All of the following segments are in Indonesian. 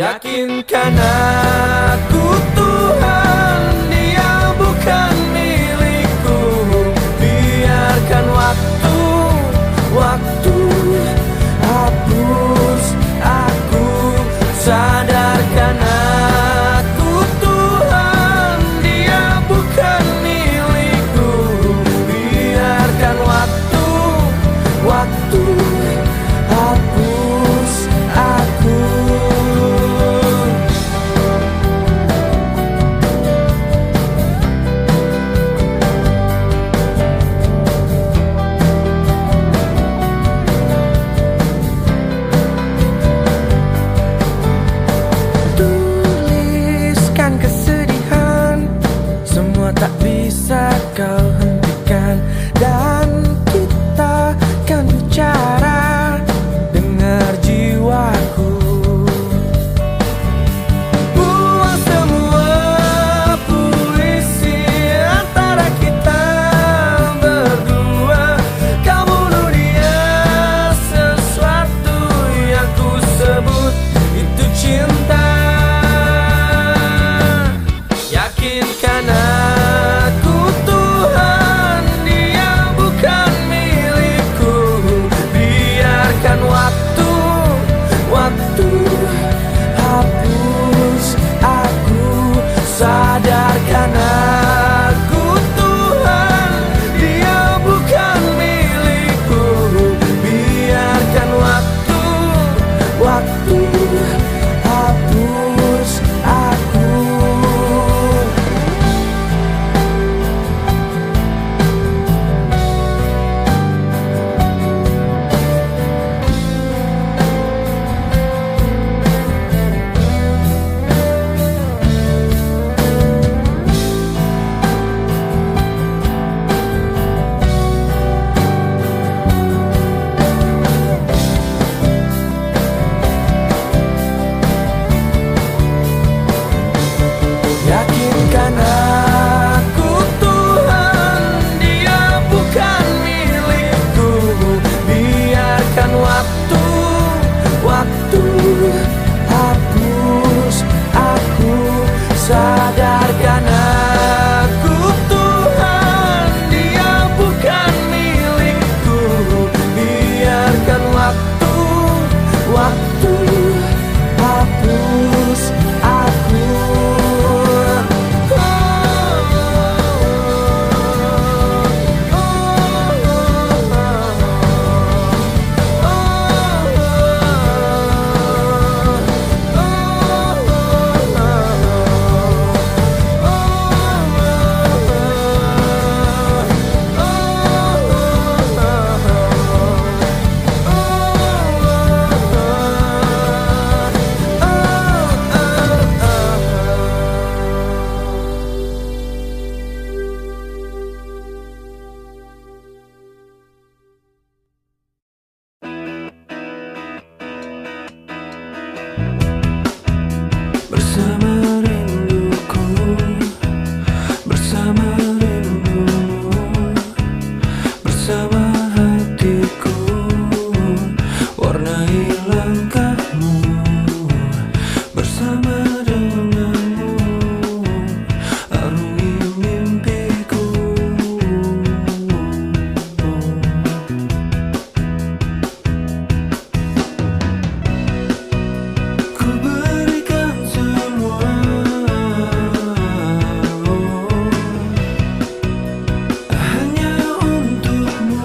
Yakinkan aku Tuhan, dia bukan milikku. Biarkan waktu hapus aku. Sadarkan aku Tuhan, dia bukan milikku. Biarkan waktu hapus aku. Tuliskan kesedihan, semua tak bisa kau hentikan. Dan kita kan bicara, dengar jiwaku. Buang semua puisi antara kita berdua. Kau bunuh dia, sesuatu yang ku sebut itu cinta. Yakinkan aku Tuhan, dia bukan milikku. Biarkan waktu hapus aku. Sadarkan aku Tuhan, dia bukan milikku. Biarkan waktu hapus aku. Yakinkan aku Tuhan, dia bukan milikku. Biarkan waktu hapus aku. Sadarkan aku Tuhan, dia bukan milikku. Biarkan waktu hapus aku. Bersama rinduku, bersama rindumu, bersama hatiku, warnai langkahmu. Bersama denganmu, arungi mimpiku. Ku berikan semua, hanya untukmu,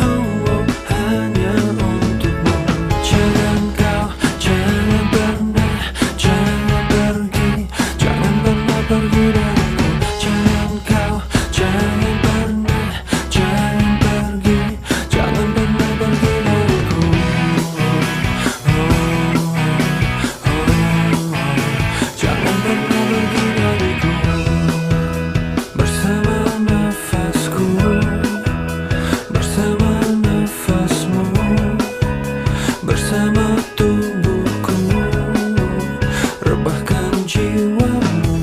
oh, hanya untukmu. Jangan kau, jangan pernah, jangan pergi, jangan pernah pergi dariku. Jangan kau, jangan pernah, jangan pergi, jangan pernah pergi dariku. Jangan pernah pergi dariku. Bersama nafasku, bersama nafasmu, bersama tubuhku, rebahkan jiwamu.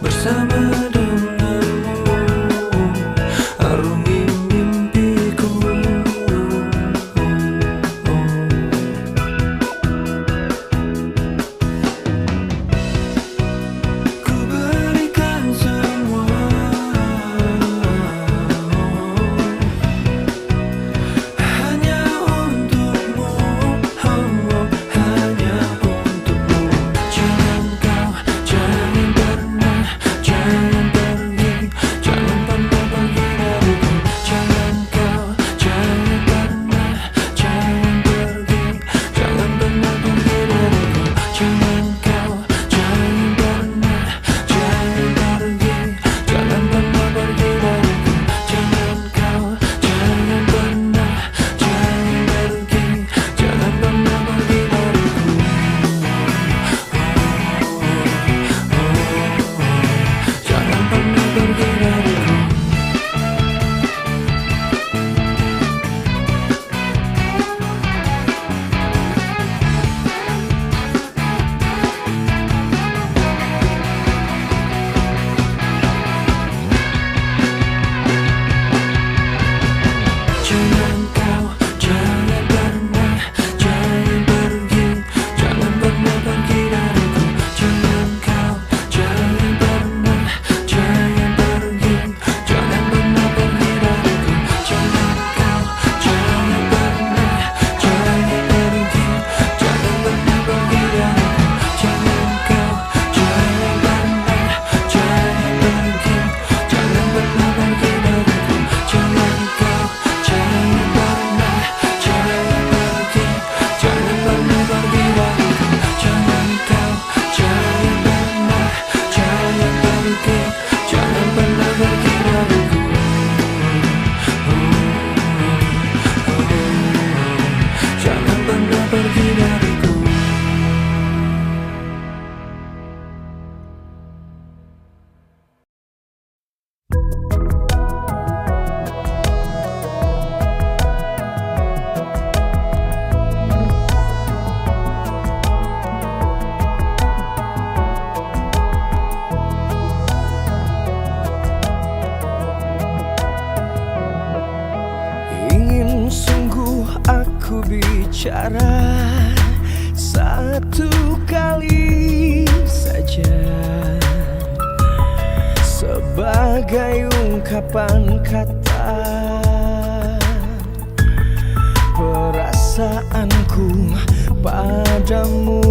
Bersama denganmu, arungi mimpiku. bicara satu kali saja, sebagai ungkapan kata perasaanku padamu.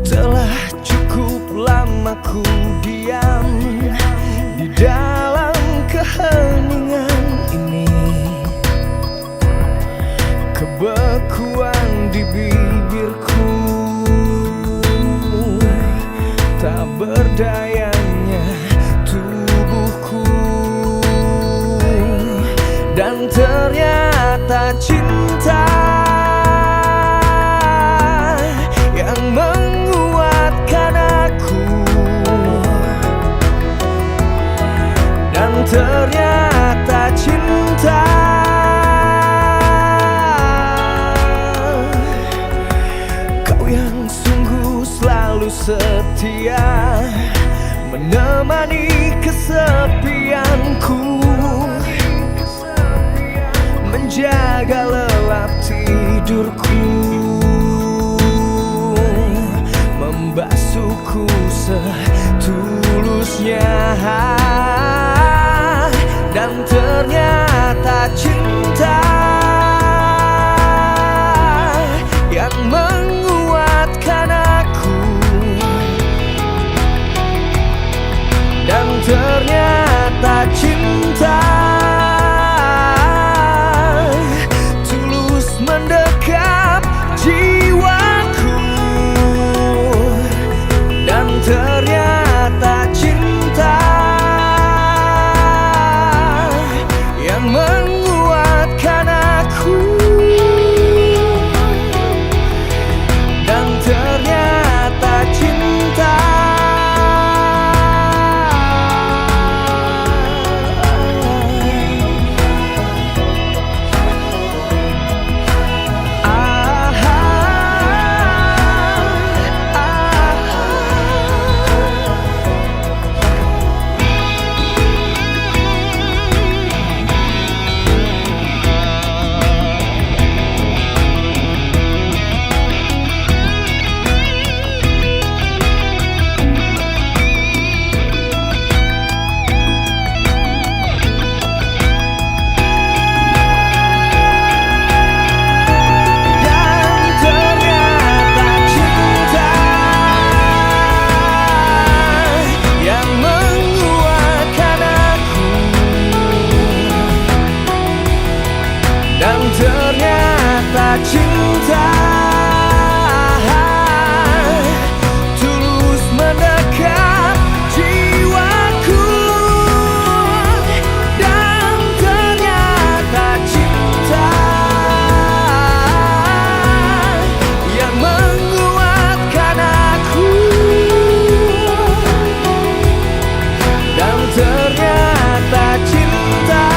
Telah cukup lama ku diam di dalam keheningan ini, kebekuan di bibirku, tak berdayanya tubuhku. Dan ternyata cinta yang menguatkan aku, dan ternyata cinta kau yang sungguh selalu setia, menemani kesepianku, menjaga lelap tidurku, membasuhku setulusnya. Dan ternyata cinta yang menguatkan aku, dan ternyata cinta tulus mendekap jiwaku, dan ternyata cinta yang menguatkan aku, dan ternyata cinta cinta tulus mendekap jiwaku, dan ternyata cinta yang menguatkan aku, dan ternyata cinta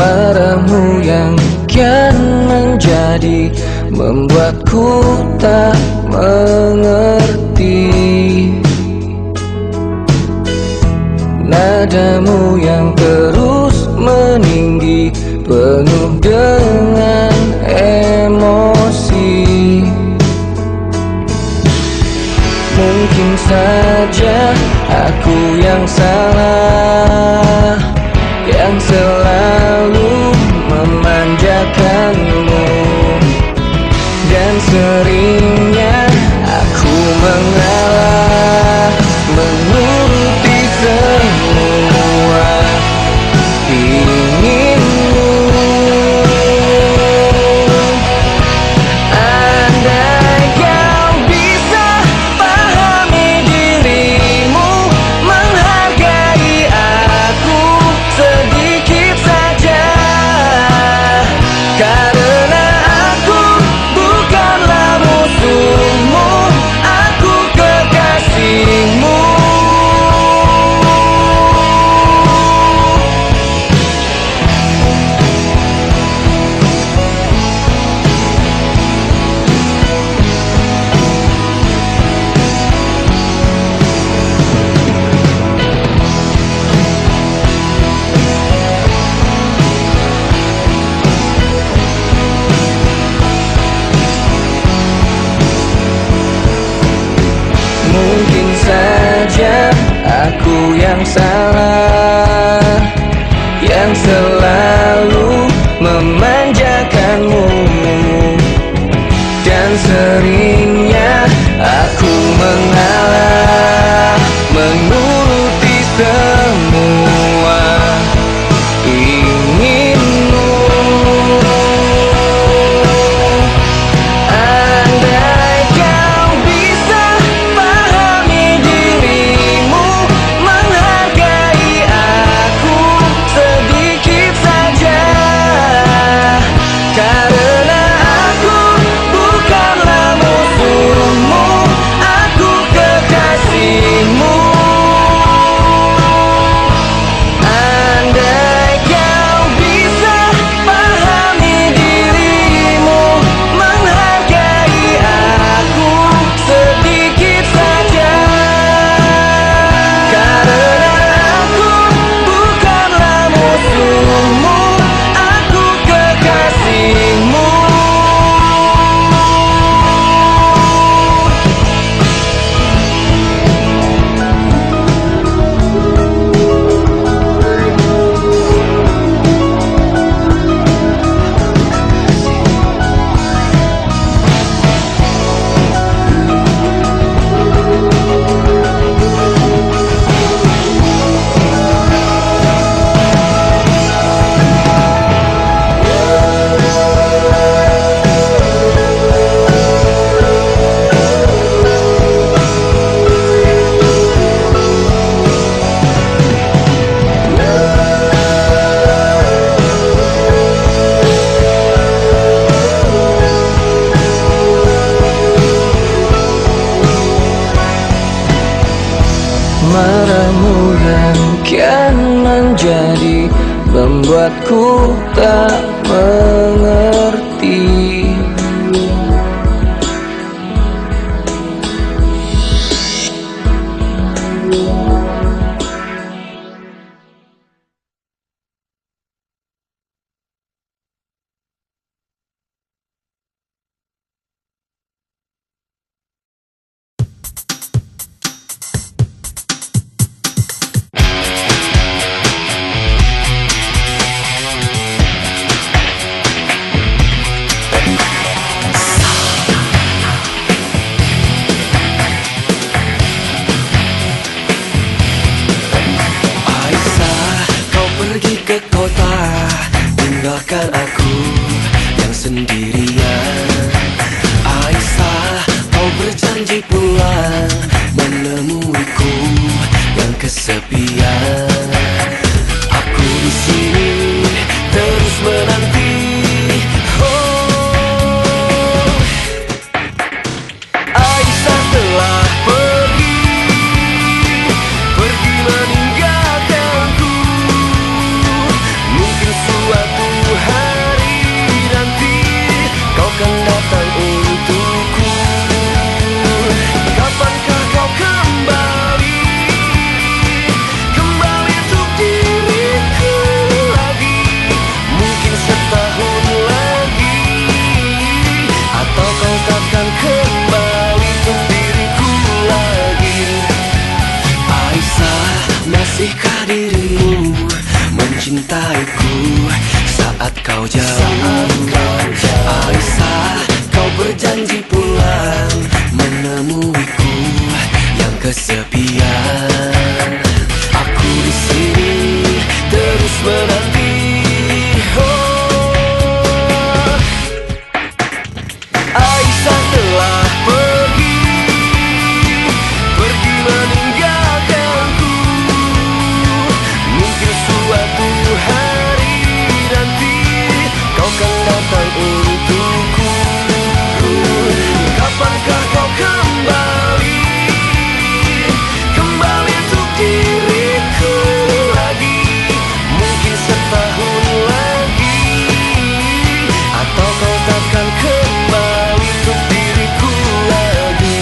marahmu yang kian menjadi membuatku tak mengerti. Nadamu yang terus meninggi penuh dengan emosi. salah, yang selalu memanjakanmu. Dan seringnya aku mengalah, menuruti semua inginmu. Andai kau bisa pahami dirimu, menghargai aku sedikit saja. Karena aku bukanlah musuhmu, aku kekasihmu. Mungkin saja aku yang salah, yang selalu memanjakanmu. Dan seringnya aku mengalah, menuruti semua inginmu. Andai kau bisa pahami dirimu, menghargai aku sedikit saja. Karena aku bukanlah musuhmu, aku kekasihmu. Andai kau bisa pahami dirimu, menghargai aku sedikit saja. Karena aku bukanlah musuhmu, aku kekasihmu. Marahmu yang kian menjadi membuatku tak mengerti. Ke kota, tinggalkan aku yang sendirian. Aisyah, kau berjanji pulang menemuiku yang kesepian. Aku di sini terus menanti. Oh, Aisyah telah pergi meninggalkanku. Mungkin suatu hari nanti kau kan datang untukku. Kapankah kau kembali untuk diriku lagi? Mungkin setahun lagi, atau kau takkan kembali untuk diriku lagi. Aisyah, masih mencintaiku saat kau jauh. Aisyah, kau berjanji pulang menemuiku yang kesepian. Aku di sini terus menanti. Oh, Aisyah telah pergi meninggalkanku. Mungkin suatu hari nanti kau kan datang untukku. Kapankah kau kembali untuk diriku lagi? Mungkin setahun lagi, atau kau takkan kembali untuk diriku lagi.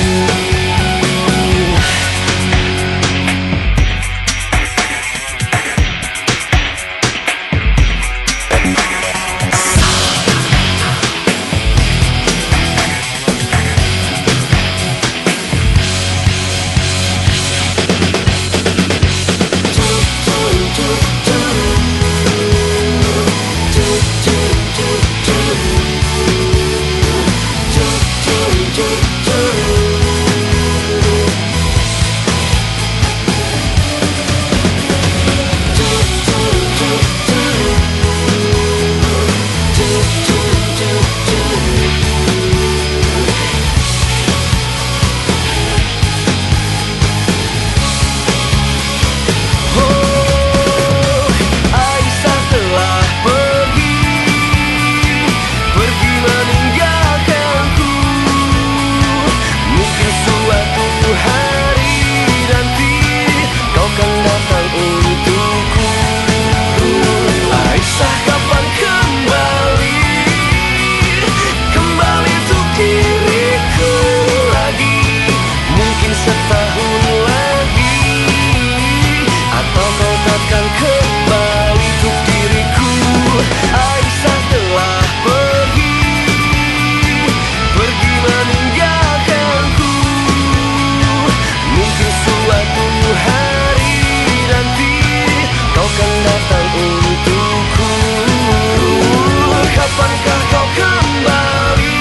Kapankah kau kembali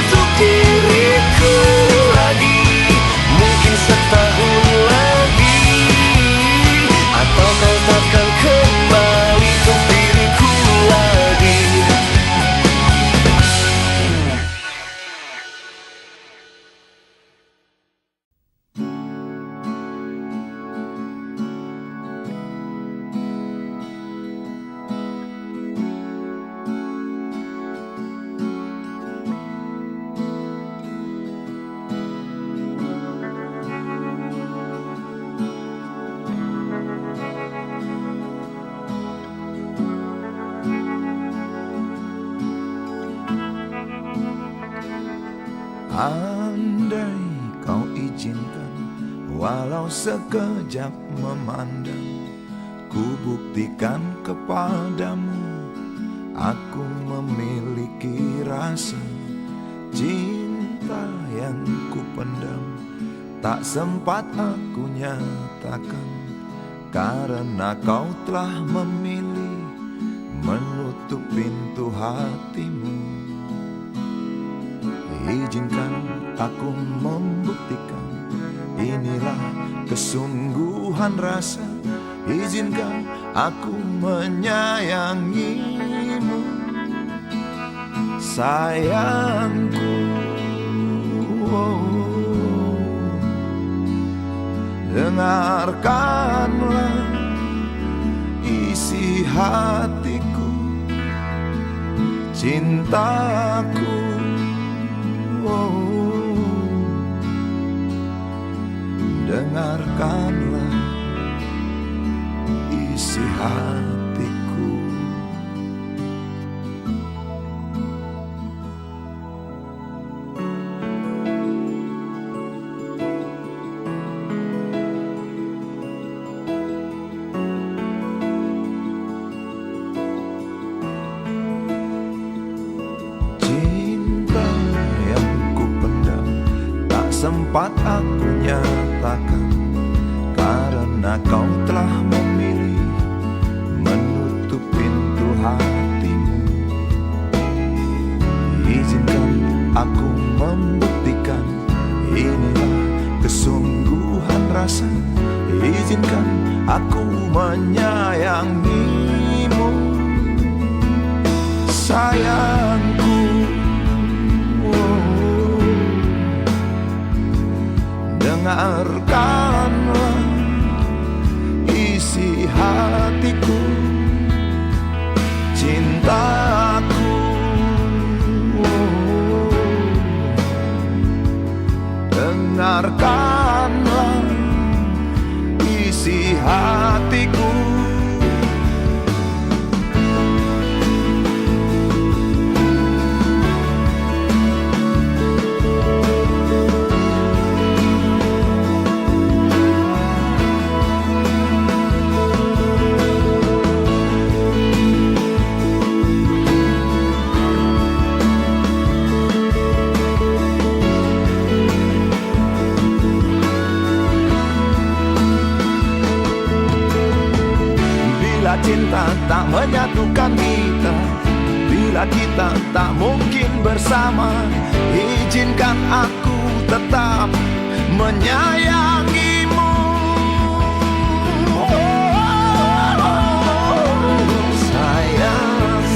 untuk diriku lagi? Mungkin setahun lagi, atau kau takkan kembali untuk diriku lagi. Andai kau izinkan, walau sekejap memandang, ku buktikan kepadamu aku memiliki rasa cinta yang ku pendam. Tak sempat aku nyatakan, karena kau telah memilih menutup pintu hatimu. Izinkan aku membuktikan, inilah kesungguhan rasa. Izinkan aku menyayangimu, sayangku. Dengarkanlah isi hatiku, cintaku. Dengarkanlah isi hatiku. Cinta yang ku pendam, tak sempat aku nyatakan, karena kau telah memilih aku membuktikan. Inilah kesungguhan rasa. Izinkan aku menyayangimu, sayangku. Dengarkanlah isi hatiku, cintaku. Dengarkanlah isi hatiku. Bila cinta tak menyatukan kita, bila kita tak mungkin bersama, izinkan aku tetap menyayangimu. Sayang,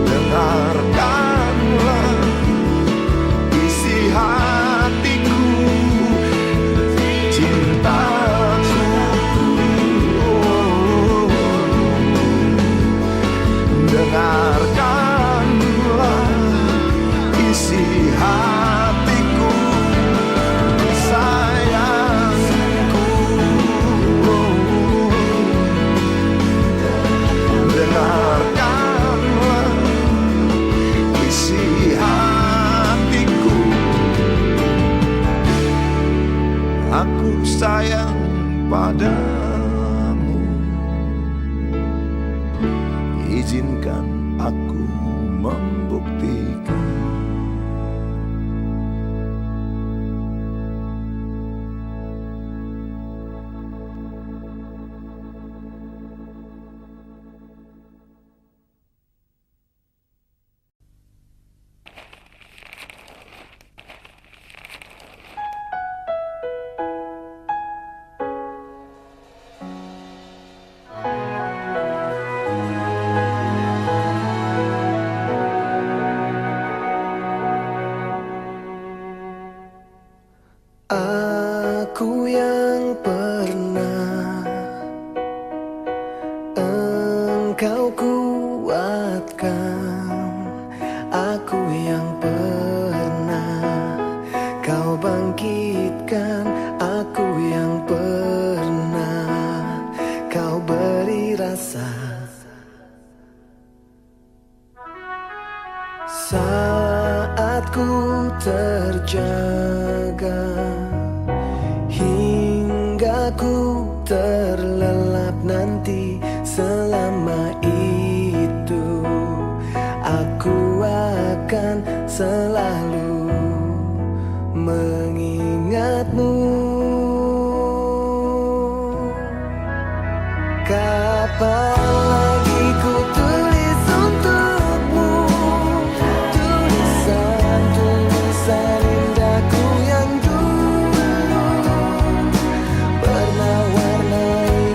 dengarkanlah isi hatiku, cintaku. Dengarkanlah isi hatiku, sayangku. Dengarkanlah isi hatiku. Aku sayang padamu. Izinkan aku membuktikan. Aku yang pernah engkau kuatkan, aku yang pernah kau bangkitkan, aku yang pernah kau beri rasa. Saat ku terjaga hingga ku terlelap nanti, selama itu aku akan selalu mengingatmu. Kapan lagi ku tulis untukmu tulisan-tulisan indahku yang dulu pernah warnai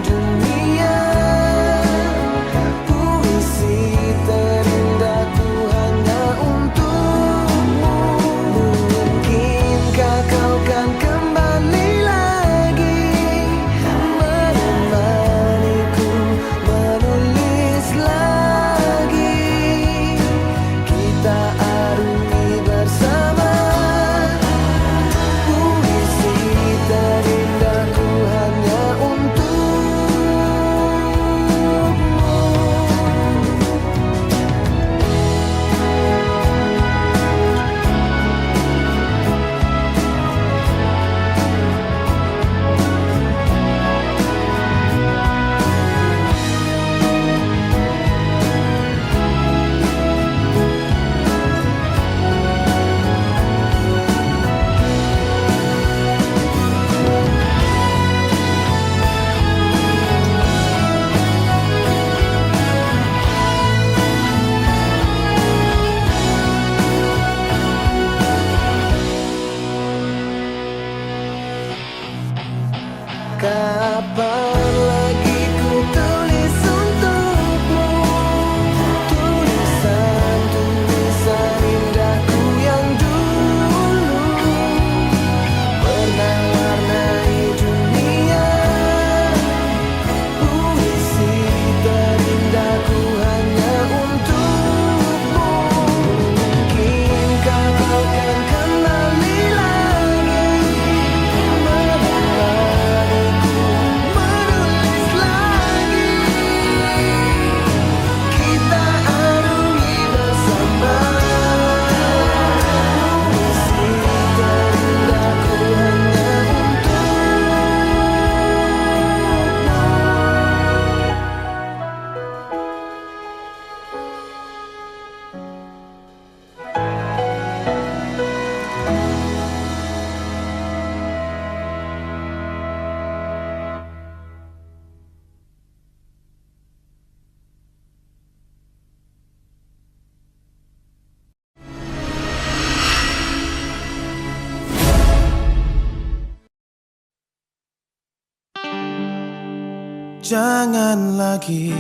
Jangan lagi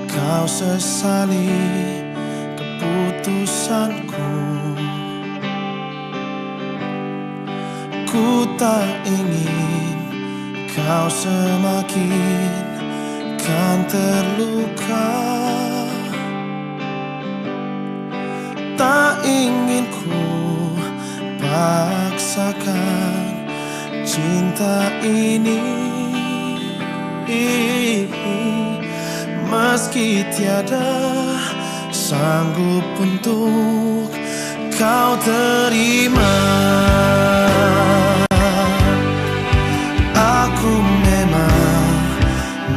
kau sesali keputusanku. Ku tak ingin kau semakin kan terluka. Tak ingin ku paksakan cinta ini. Meski tiada sanggup untuk kau terima, aku memang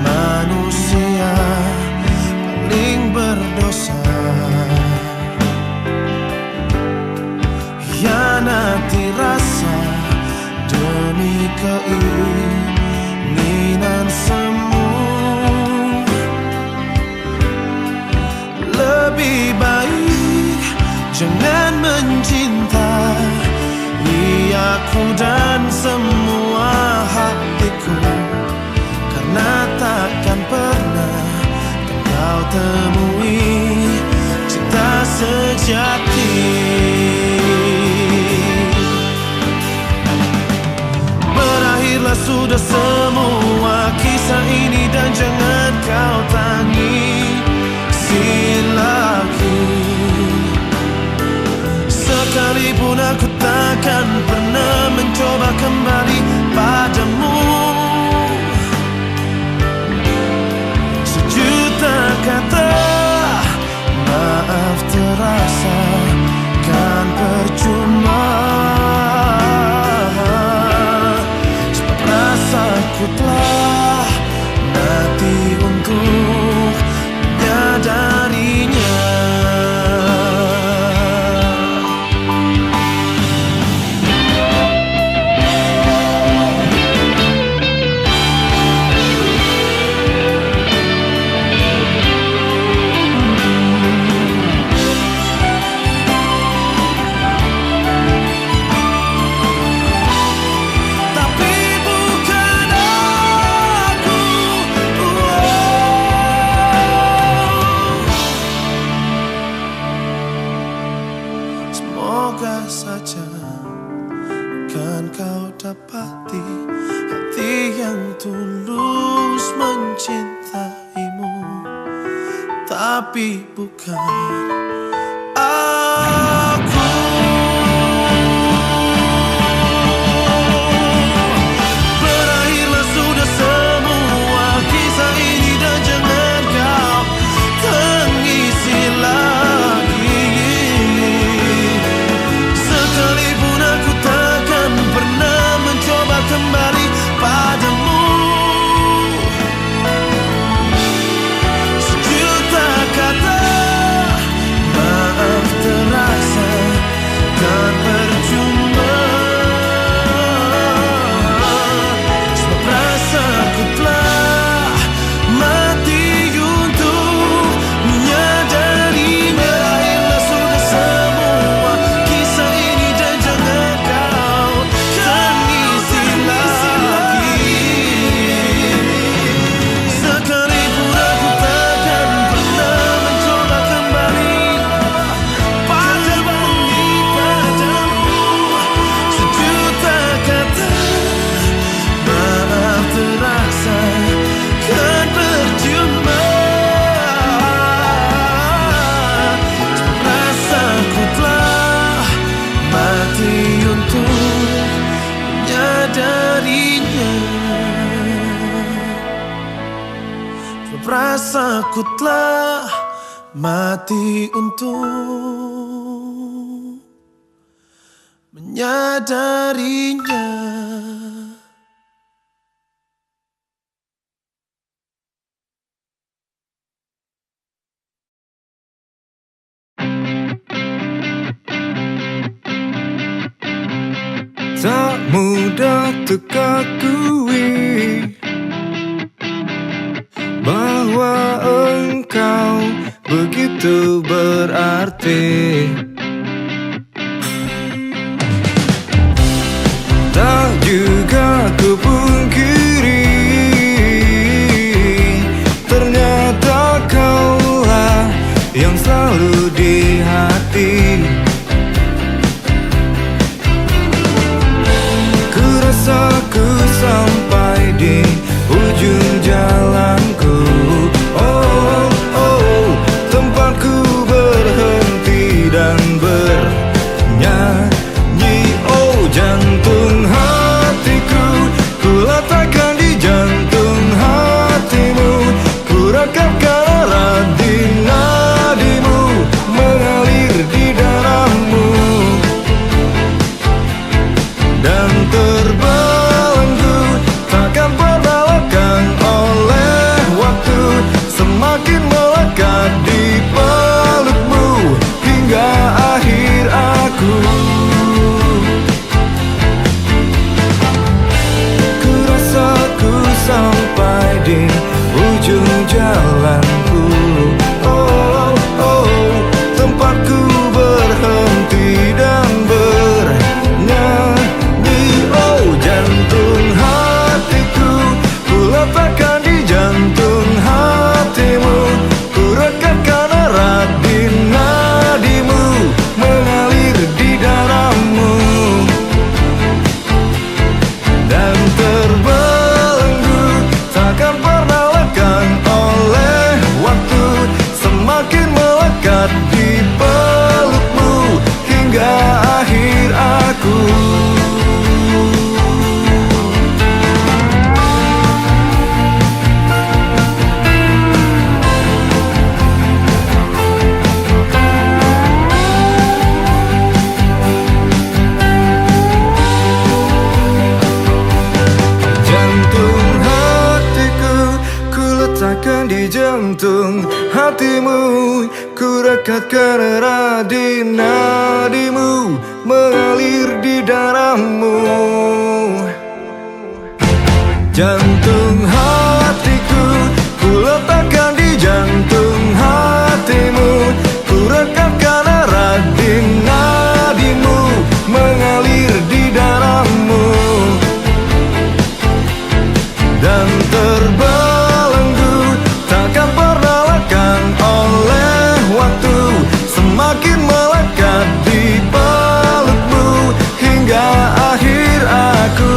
manusia paling berdosa. Hianati rasa demi keinginan semu. Lebih baik jangan mencintai aku dan semua hatiku, karena takkan pernah kau temui cinta sejati. Berakhirlah sudah semua kisah ini dan jangan kau tangisi lagi. Sekalipun aku takkan pernah mencoba kembali padamu. Sejuta kata maaf terasa kan percuma. Sebab rasaku telah mati untuk menyadarinya. Semoga saja kan kau dapati hati yang tulus mencintaimu, tapi bukan aku. Berakhirlah sudah semua kisah ini dan jangan kau tangisi lagi. Sekalipun aku takkan pernah mencoba kembali padamu. Sejuta kata maaf terasa kan percuma. Sebab rasaku telah mati untuk menyadarinya. Berakhirlah sudah semua kisah ini dan jangan kau tangisi lagi. Sekalipun aku takkan pernah mencoba kembali padamu. Sejuta kata maaf terasa kan percuma. Rasaku telah mati untuk menyadarinya. Rasaku telah mati untuk menyadarinya. Tak mudah untuk akui bahwa engkau begitu berarti. Tak juga ku pungkiri yang selalu di hati. Ku rasa ku sampai di ujung jalanku. Oh, oh, tempatku berhenti dan bernyanyi. Oh, jantung hatiku, ku letakkan di jantung hatimu. Ku rekatkan arah di nadimu, mengalir di darahmu. Dan terbelenggu, takkan pernah lekang oleh waktu. Semakin melekat di pelukmu hingga akhir aku. Ku rasa ku sampai di ujung jalanku. Oh, oh, tempatku berhenti dan bernyanyi. Oh, jantung hatiku, ku letakkan di jantung hatimu. Ku rekatkan erat di nadimu, mengalir di darahmu. Dan terbelenggu, takkan pernah lekang oleh waktu. Semakin melekat di pelukmu hingga akhir aku. Jantung hatiku, ku letakkan di jantung hatimu. Ku rekatkan erat di nadimu, mengalir di darahmu. Jantung hatiku, ku letakkan di jantung hatimu. Ku rekatkan erat di nadimu, mengalir di darahmu. Dan terbelenggu, takkan pernah lekang oleh waktu. Semakin melekat di pelukmu hingga akhir aku.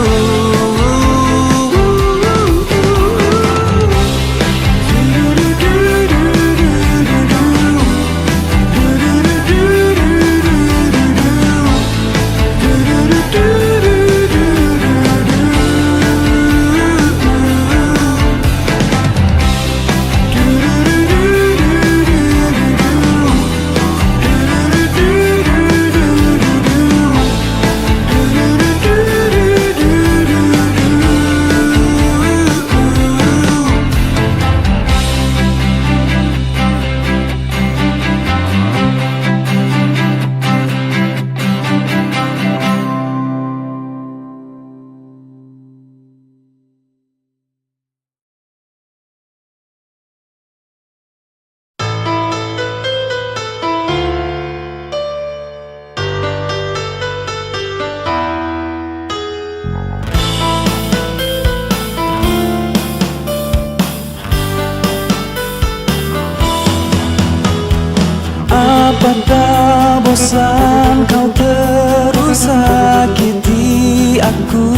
Apakah bosan kau terus sakiti aku?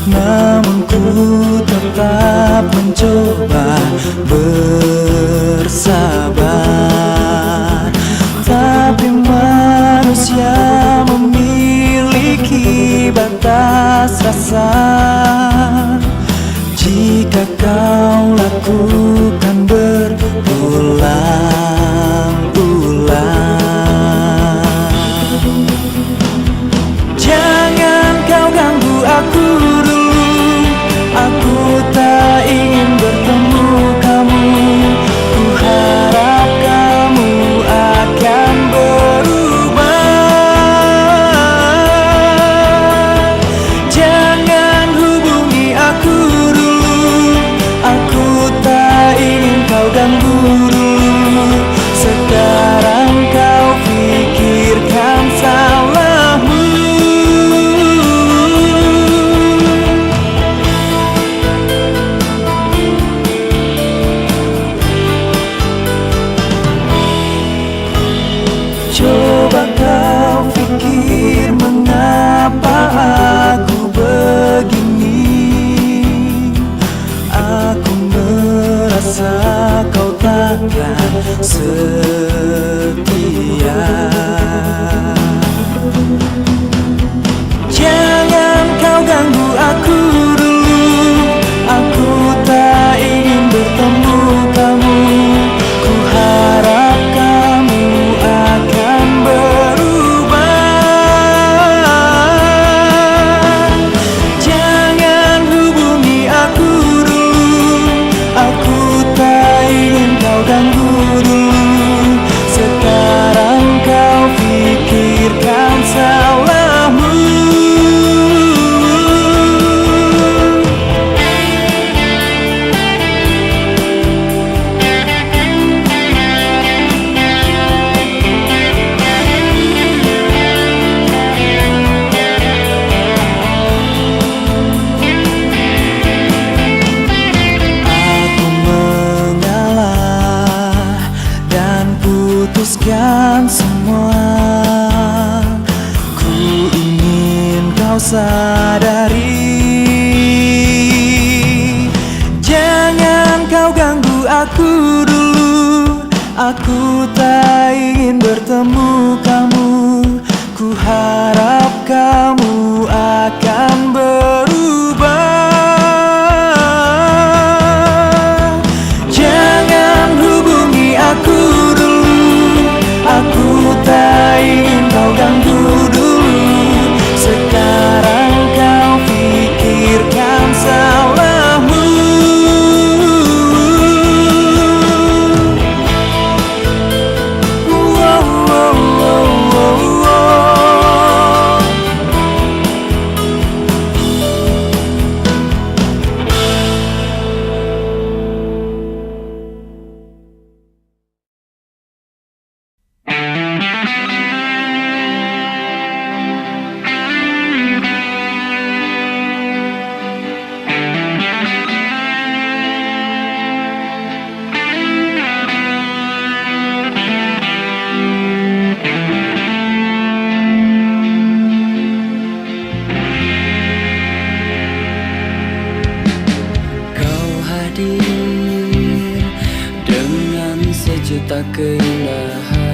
Namun ku tetap mencoba bersabar. Tapi manusia memiliki batas rasa. Jika kau lakukan berulang-ulang, jangan kau ganggu aku dulu. Aku tak ingin bertemu kamu. Ku harap kamu akan berubah. Jangan hubungi aku dulu. Aku pikir mengapa aku begini. Aku merasa kau takkan setia. Jangan kau ganggu aku dulu, aku tak ingin bertemu kamu. Ku harap kamu akan berubah. Jangan hubungi aku dulu, aku tak ingin kau ganggu dulu. Sekarang kau pikirkan salahmu. Aku mengalah dan putuskan semua. Ku ingin kau sadari. Jangan kau ganggu aku dulu, aku tak ingin bertemu kamu. Ku harap kamu akan berubah. Jangan hubungi aku dulu, aku tak ingin kau ganggu dulu. Sekarang kau pikirkan salahmu. Kau hadir dengan sejuta keindahan.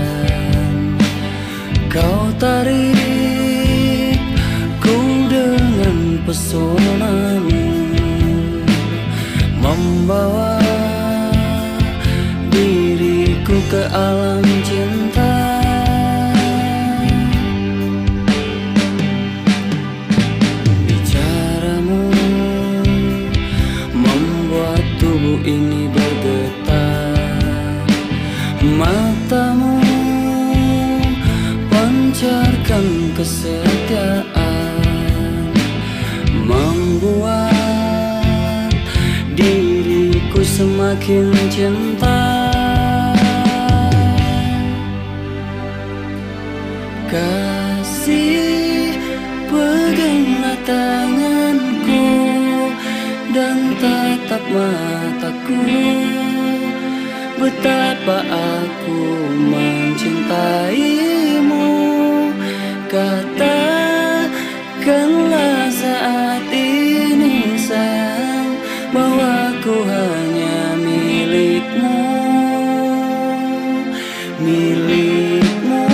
Kau tarik ku dengan pesonamu, membawa diriku ke alam cinta. Bicaramu membuat tubuh ini bergetar. Matamu pancarkan kesetiaan, membuat diriku semakin cinta. Kasih, peganglah tanganku dan tatap mataku. Betapa aku mencintaimu. Katakanlah saat ini sayang, bahwa ku hanya milikmu, milikmu.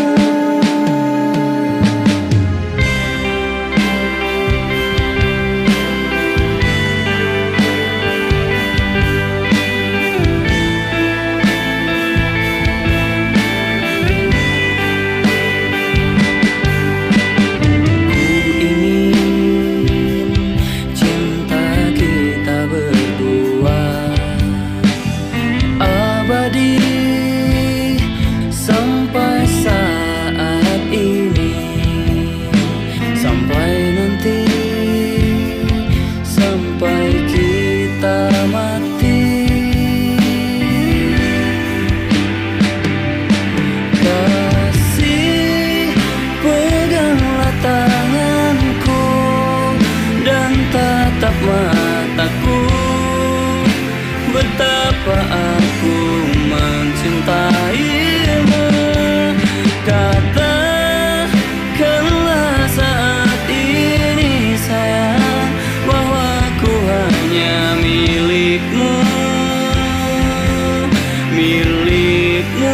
milikmu.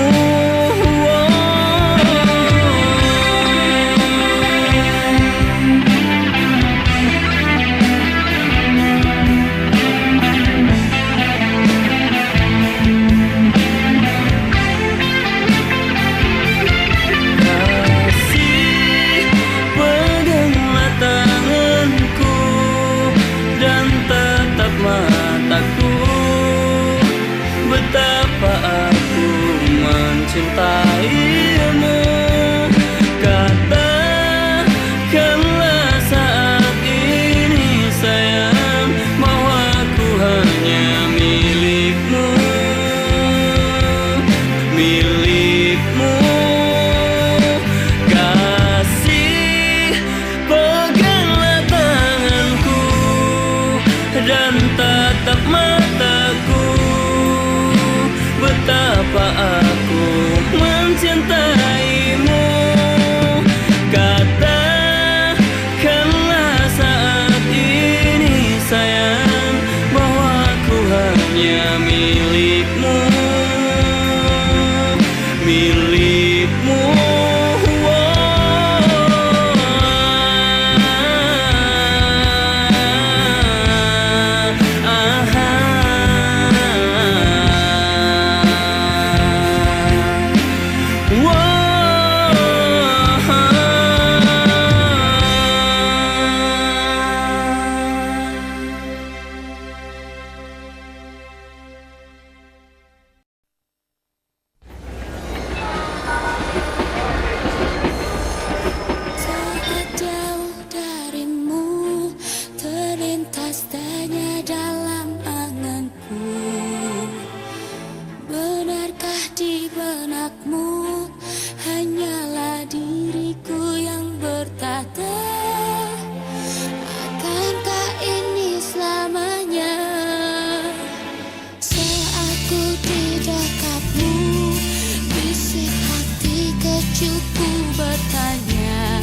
Kasih, peganglah tanganku dan tatap mataku, betapa aku mencintaimu. Katakanlah saat ini sayang, bahwa aku hanya milikmu, milikmu. Kasih, peganglah tanganku dan tatap mataku, betapa aku mencintaimu. Katakanlah saat ini sayang, bahwa aku hanya milikmu, milikmu. Saat jauh darimu, terlintas tanya dalam anganku, benarkah di benakmu hanyalah diriku yang bertata? Akankah ini selamanya? Saat ku di dekatmu, bisik hati kecuku bertanya,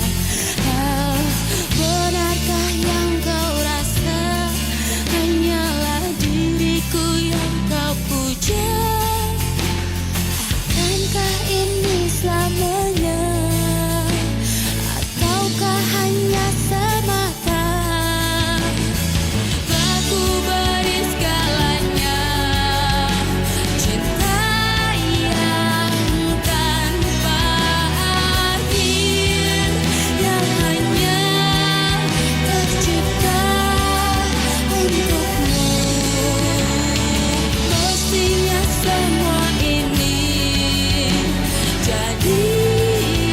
benarkah yang kau rasa hanyalah diriku yang kau puja? Akankah ini selamanya, ataukah hanya semata? Aku beri segalanya, cinta yang tanpa akhir, yang hanya tercipta untukmu. Mestinya semua ini jadi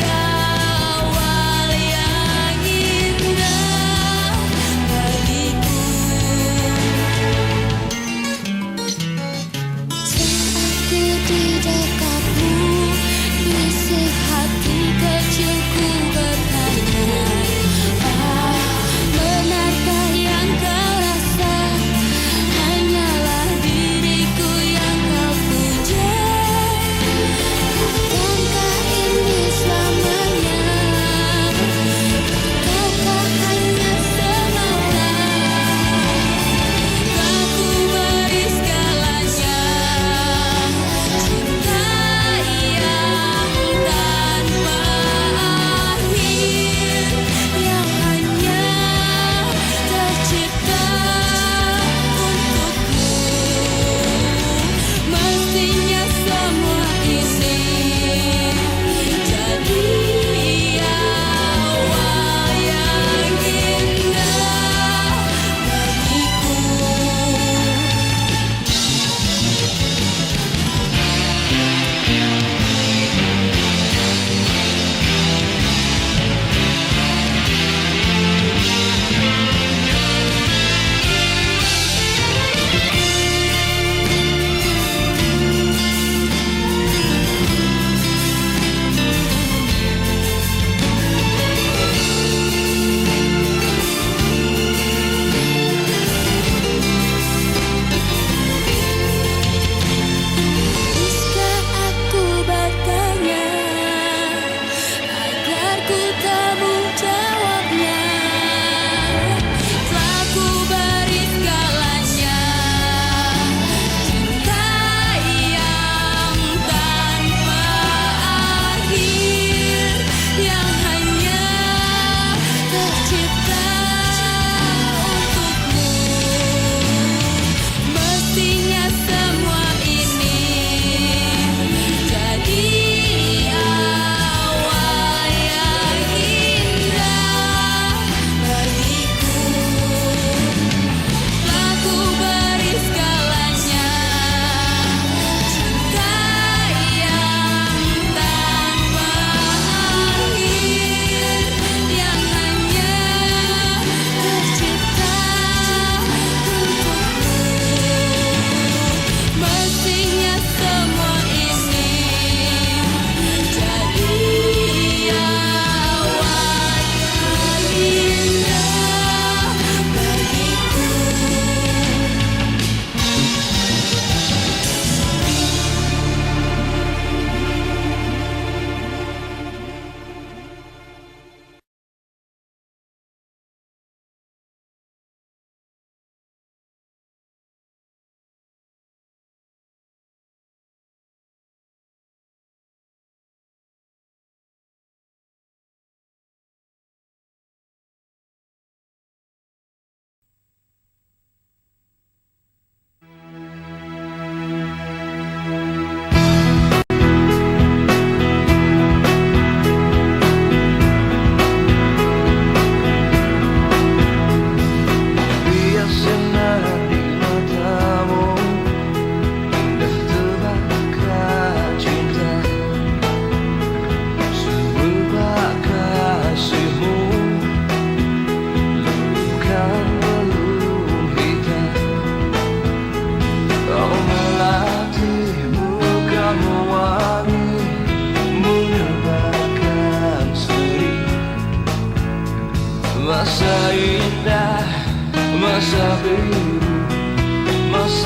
awal yang indah bagiku. Saat ku di dekatmu, bisik hati kecilku bertanya, benarkah yang kau rasa hanyalah diriku yang kau puja? Akankah ini selamanya, ataukah hanya semata? Aku beri segalanya, cinta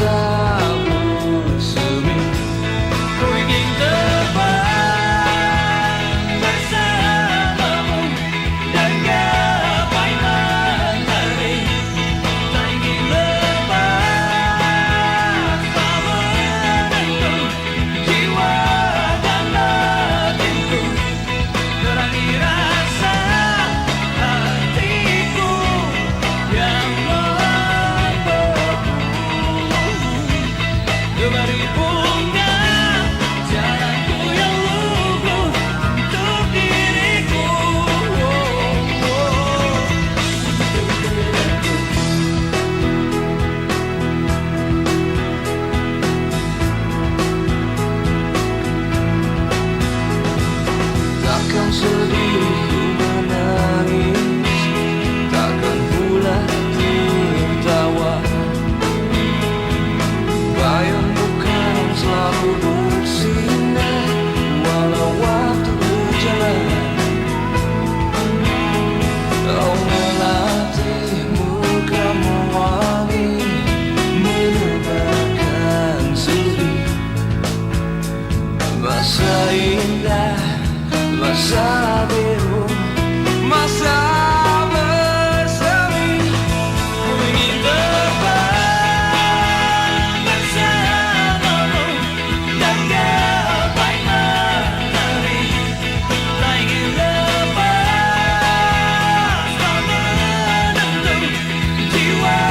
rasa bersemi. Ku ingin terbang bersamamu dan gapai mentari. Tak ingin lepas tak menentu jiwa dan hatiku. Terangi rasa hatiku yang membeku. Kembali bunga jalanku yang lugu untuk diriku. Takkan sedih ku menangis, takkan pula tertawa. Bayang bukan selalu bersinar walau waktu berjalan. Kau melatih mukamu wangi, menebarkan sedih. Masa indah, masa biru, masa bersemi. Ku ingin terbang bersamamu dan gapai mentari. Tak ingin lepas tak menentu jiwa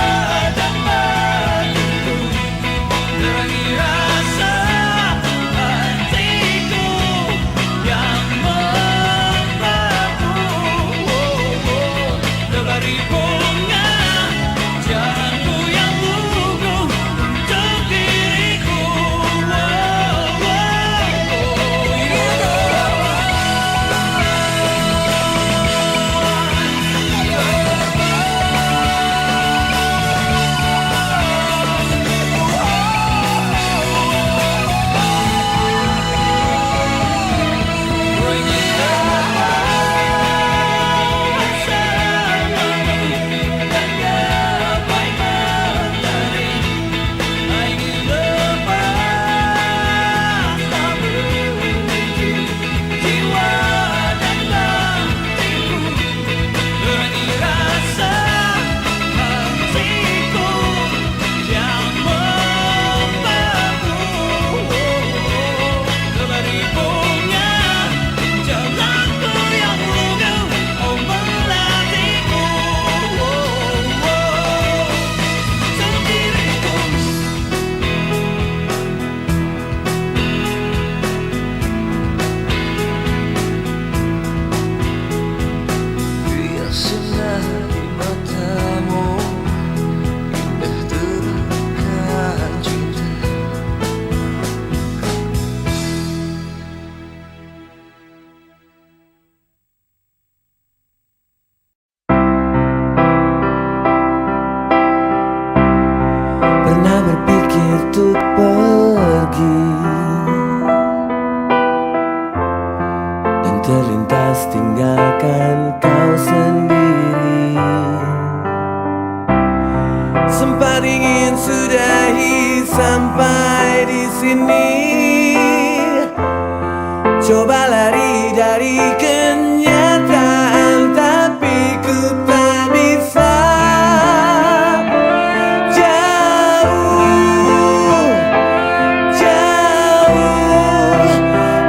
dan hatiku. Terangi rasa hatiku yang membeku. Lebari bunga jalanku yang lugu untuk diriku. Sinar di matamu indah terangkan cinta. Pernah berpikir untuk pergi dan terlintas tinggalkan kau sendiri. Sempat ingin sudahi sampai di sini, coba lari dari kenyataan, tapi ku tak bisa. Jauh, jauh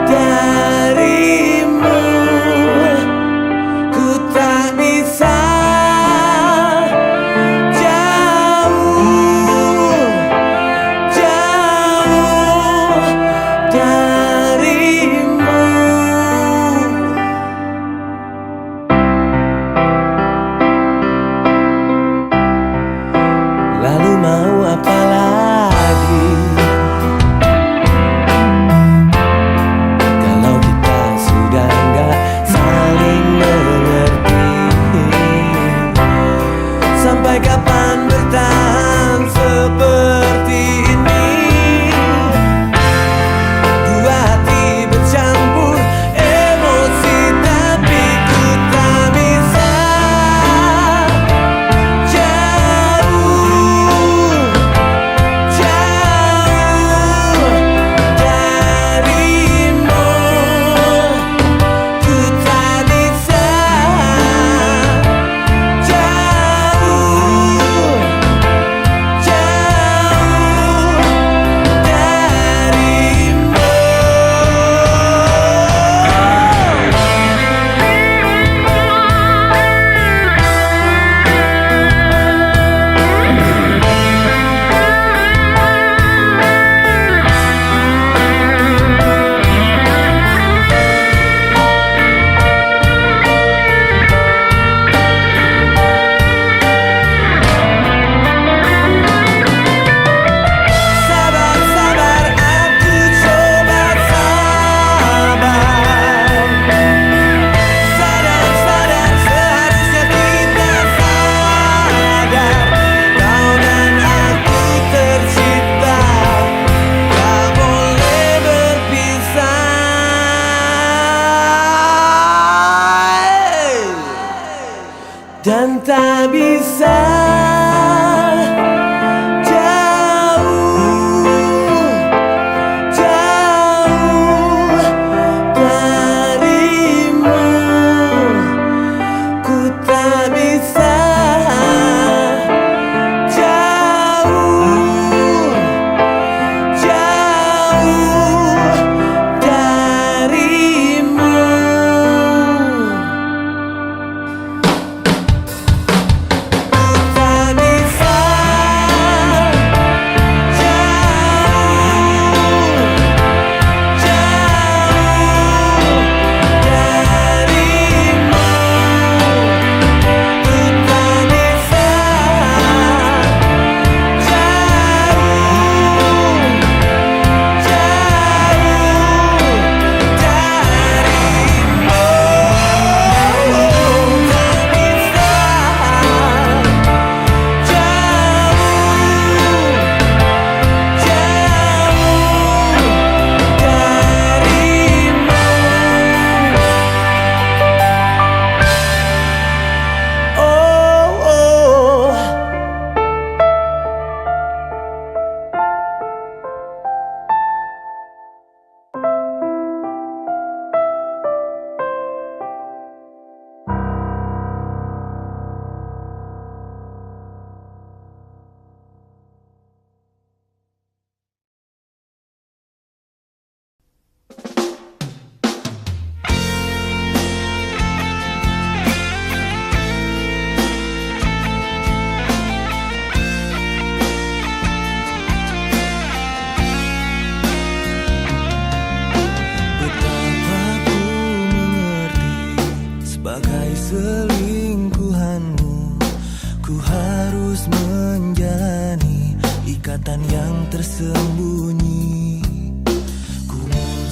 darimu, ku tak bisa. Jauh, jauh darimu.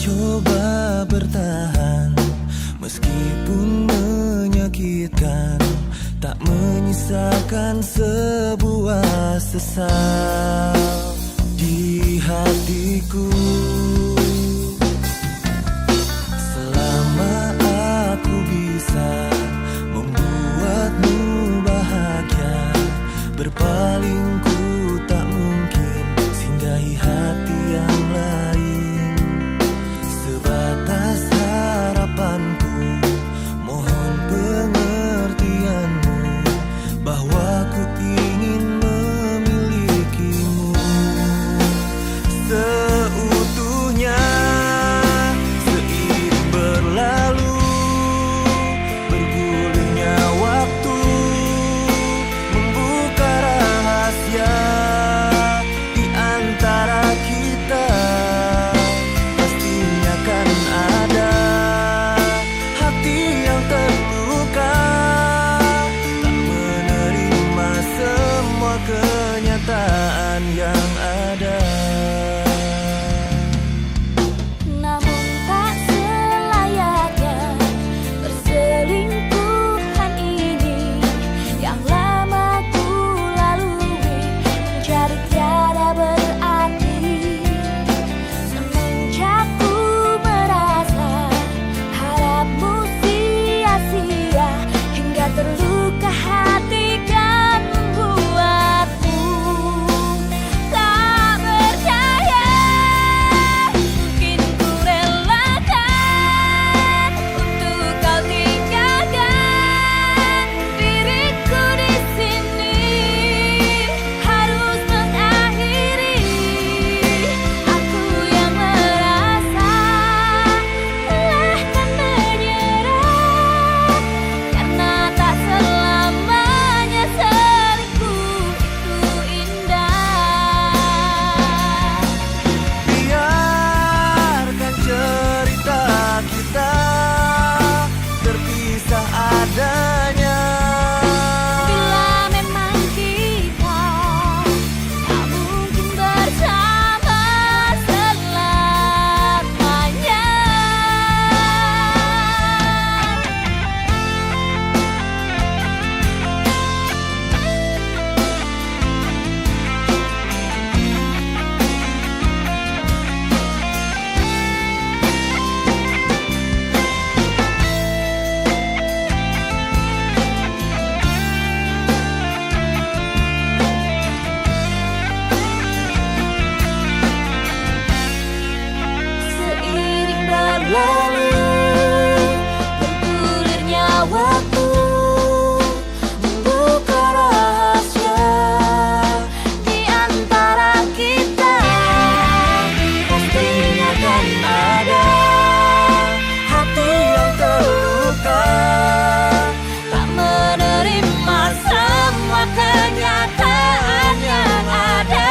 coba bertahan, meskipun menyakitkan, tak menyisakan sebuah sesal di hatiku. Selama aku bisa membuatmu bahagia, berpaling ku tak mungkin singgahi hati yang lain. Sebatas harapanku, mohon pengertianmu, bahwa ku ingin memilikimu seutuhnya. Seiring berlalu, bergulirnya waktu, membuka rahasia di antara kita. Pastinya kan ada hati yang terluka, tak menerima semua kenyataan yang ada. Namun tak selayaknya perselingkuhan ini yang lama ku lalui menjadi tiada berarti. Semenjak ku merasa harapmu sia-sia, hingga terluka hati dan membuatmu tak percaya. Mungkin ku relakan untuk kau tinggalkan diriku di sini, harus mengakhiri. Aku yang merasa lelah dan menyerah, karena tak selamanya selingkuh itu indah. Biarkan cerita kita terpisah adanya. Bila memang kita tak mungkin bersama selamanya. Seiring berlalu, bergulirnya waktu, membuka rahasia di antara kita. Pastinya kan ada Hati yang terluka, tak menerima semua kenyataan yang ada.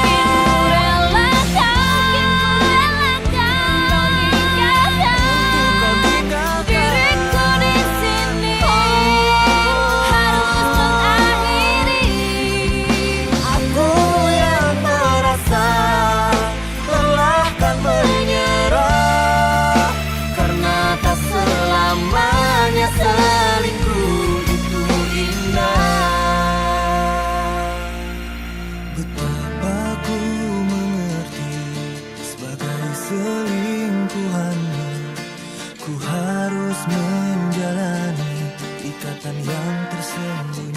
Mungkin ku relakan kau tinggalkan diriku di sini, harus mengakhiri. aku yang merasa lelah dan menyerah, karena tak selamanya selingkuh itu indah. Betapa ku mengerti sebagai selingkuhanmu, ku harus menjalani ikatan yang tersembunyi.